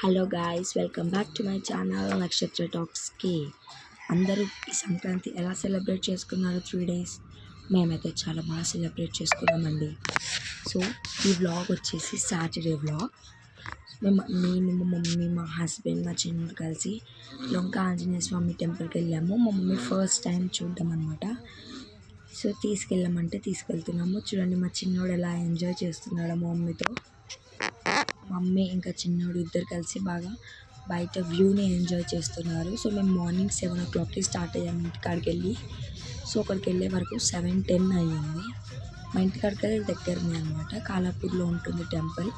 Hello guys, welcome back to my channel నక్షత్ర టాక్స్కి. అందరూ ఈ సంక్రాంతి ఎలా సెలబ్రేట్ చేసుకున్నారు 3 days? మేమైతే చాలా బాగా సెలబ్రేట్ చేసుకున్నామండి. సో ఈ వ్లాగ్ వచ్చేసి సాటర్డే వ్లాగ్. నేను మా మమ్మీ, మా హస్బెండ్, మా చిన్నోడు కలిసి లొంక ఆంజనేయ స్వామి టెంపుల్కి వెళ్ళాము. మా మమ్మీ ఫస్ట్ టైం చూడడం అనమాట. సో తీసుకెళ్ళామంటే తీసుకెళ్తున్నాము. చూడండి మా చిన్నోడు ఎలా ఎంజాయ్ చేస్తున్నాడో మా మమ్మీతో. మమ్మీ ఇంకా చిన్నోడు ఇద్దరు కలిసి బాగా బయట వ్యూని ఎంజాయ్ చేస్తున్నారు. సో మేము మార్నింగ్ 7 o'clockకి స్టార్ట్ అయ్యాము ఇంటికాడికి వెళ్ళి. సో అక్కడికి వెళ్ళే వరకు 7:10 అయ్యింది. మా ఇంటికాడికి వెళ్ళి దగ్గరనే అనమాట, కాలాపూర్లో ఉంటుంది టెంపుల్.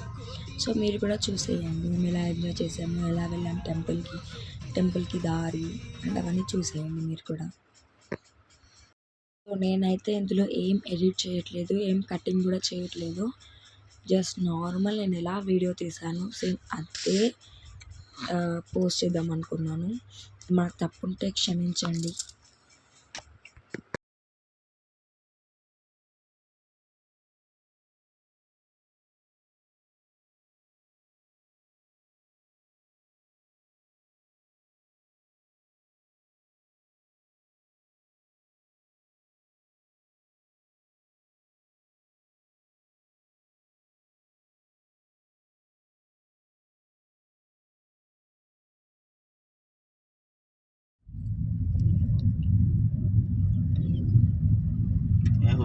సో మీరు కూడా చూసేయండి మేము ఎలా ఎంజాయ్ చేసాము, ఎలా వెళ్ళాము టెంపుల్కి దారి అండ్ అవన్నీ చూసేయండి మీరు కూడా. సో నేనైతే ఇందులో ఏం ఎడిట్ చేయట్లేదు, ఏం కటింగ్ కూడా చేయట్లేదు. జస్ట్ నార్మల్ నేను ఎలా వీడియో తీసాను సేమ్ అదే పోస్ట్ చేద్దాం అనుకున్నాను. మనకు తప్పుంటే క్షమించండి.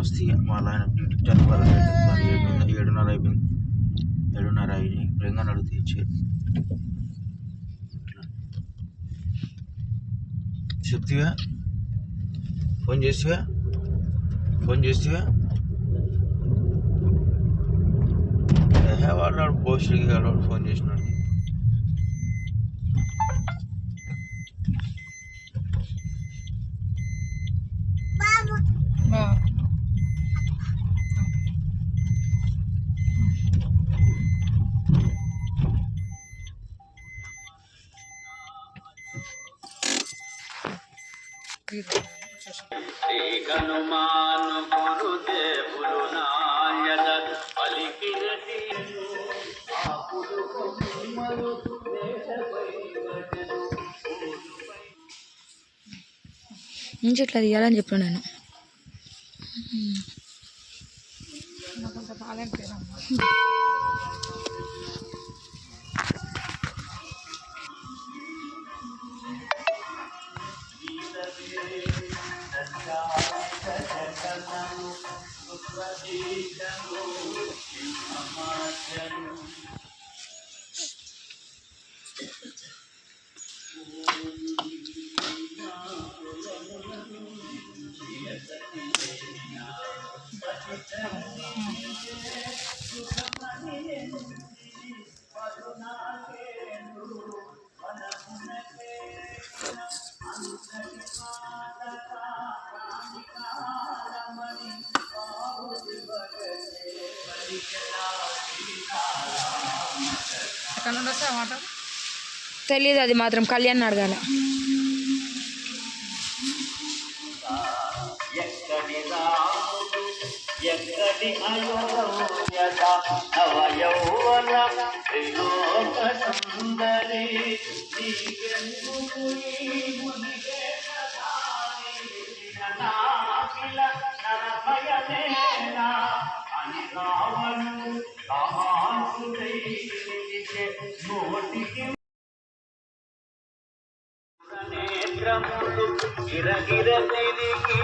వస్తే వాళ్ళ ఆయన డ్యూటీకి టైం వల్ల 7:30 అయిపోయింది. 7:30 అయ్యి ప్రేంగా అడిగితే ఇచ్చేది. చెప్తివా? ఫోన్ చేస్తివా? వాడు పోస్టులకి వాడు ఫోన్ చేసినాడు. నుంచి ఇట్లా తీయాలని చెప్పాను నేను. తెలీదు, అది మాత్రం కళ్యాణ్ అడగాల. ఎక్కడి అయోధ్యత నవయౌవన త్రిలోక సుందరి నీకెందుకు నరభయమేనా అని రావణు కామాసుడై నోటికి నేత్రములు గిరగిర తిరిగి